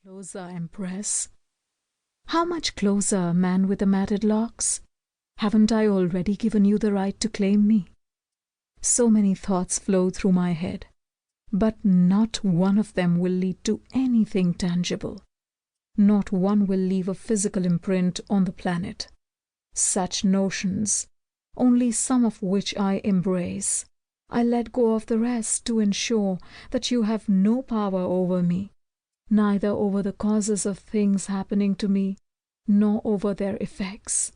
Closer, Empress. How much closer, man with the matted locks? Haven't I already given you the right to claim me? So many thoughts flow through my head, but not one of them will lead to anything tangible. Not one will leave a physical imprint on the planet. Such notions, only some of which I embrace. I let go of the rest to ensure that you have no power over me, neither over the causes of things happening to me, nor over their effects.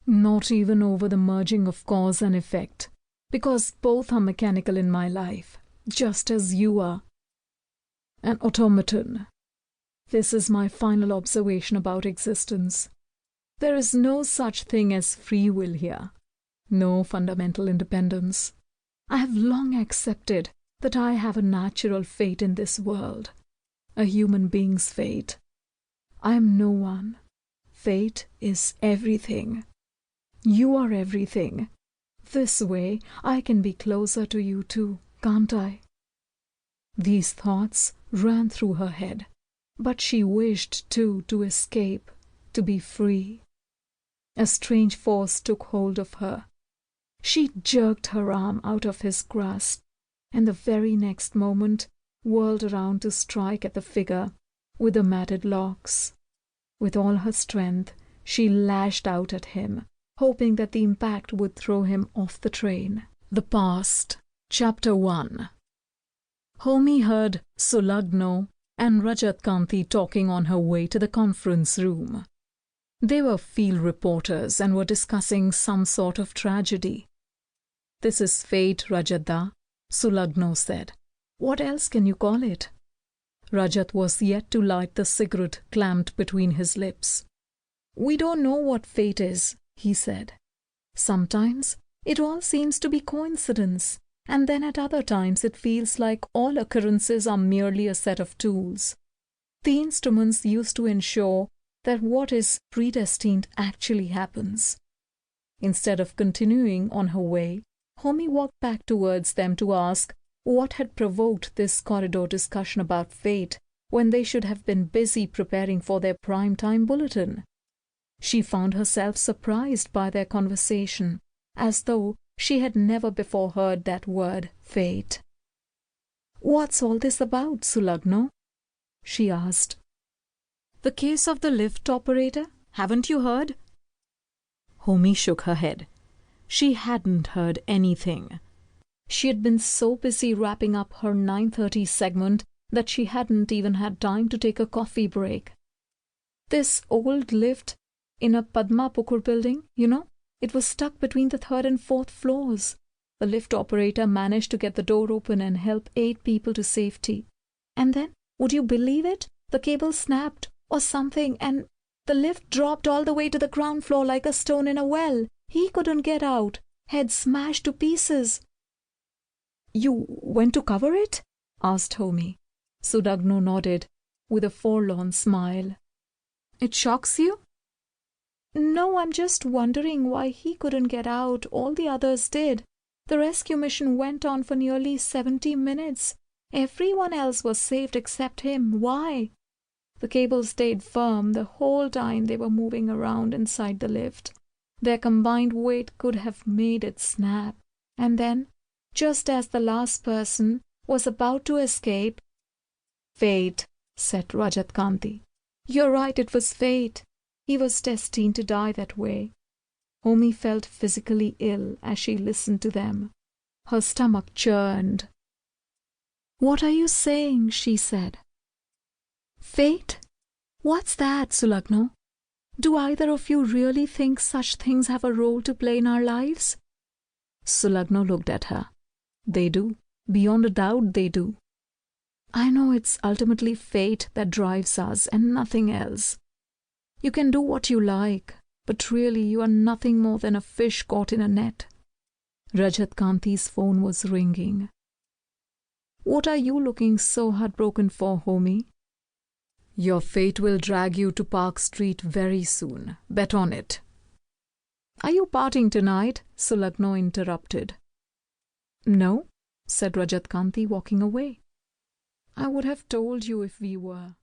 Not even over the merging of cause and effect, because both are mechanical in my life, just as you are. An automaton. This is my final observation about existence. There is no such thing as free will here, no fundamental independence. I have long accepted that I have a natural fate in this world, a human being's fate. I am no one. Fate is everything. You are everything. This way I can be closer to you too, can't I? These thoughts ran through her head, but she wished too to escape, to be free. A strange force took hold of her. She jerked her arm out of his grasp, and the very next moment whirled around to strike at the figure with the matted locks. With all her strength, she lashed out at him, hoping that the impact would throw him off the train. The Past, Chapter 1. Homi heard Sulagno and Rajat Kanti talking on her way to the conference room. They were field reporters and were discussing some sort of tragedy. "This is fate, Rajada," Sulagno said. "What else can you call it?" Rajat was yet to light the cigarette clamped between his lips. "We don't know what fate is," he said. "Sometimes it all seems to be coincidence, and then at other times it feels like all occurrences are merely a set of tools. The instruments used to ensure that what is predestined actually happens." Instead of continuing on her way, Homi walked back towards them to ask what had provoked this corridor discussion about fate when they should have been busy preparing for their prime-time bulletin. She found herself surprised by their conversation, as though she had never before heard that word, fate. "What's all this about, Sulagno?" she asked. "The case of the lift operator? Haven't you heard?" Homi shook her head. She hadn't heard anything. She had been so busy wrapping up her 9:30 segment that she hadn't even had time to take a coffee break. "This old lift in a Padmapukur building, it was stuck between the 3rd and 4th floors. The lift operator managed to get the door open and help 8 people to safety. And then, would you believe it? The cable snapped or something, and the lift dropped all the way to the ground floor like a stone in a well. He couldn't get out, head smashed to pieces." "You went to cover it?" asked Homi. Sulagno nodded, with a forlorn smile. "It shocks you?" "No, I'm just wondering why he couldn't get out. All the others did. The rescue mission went on for nearly 70 minutes. Everyone else was saved except him. Why? The cable stayed firm the whole time they were moving around inside the lift. Their combined weight could have made it snap. And then, just as the last person was about to escape—" "Fate," said Rajat Kanti. "You're right, it was fate. He was destined to die that way." Homi felt physically ill as she listened to them. Her stomach churned. "What are you saying?" she said. "Fate? What's that, Sulagno? Do either of you really think such things have a role to play in our lives?" Sulagno looked at her. "They do. Beyond a doubt they do. I know it's ultimately fate that drives us and nothing else. You can do what you like, but really you are nothing more than a fish caught in a net." Rajat Kanti's phone was ringing. "What are you looking so heartbroken for, Homi?" "Your fate will drag you to Park Street very soon. Bet on it." "Are you partying tonight?" Sulagno interrupted. "No," said Rajat Kanti, walking away. "I would have told you if we were."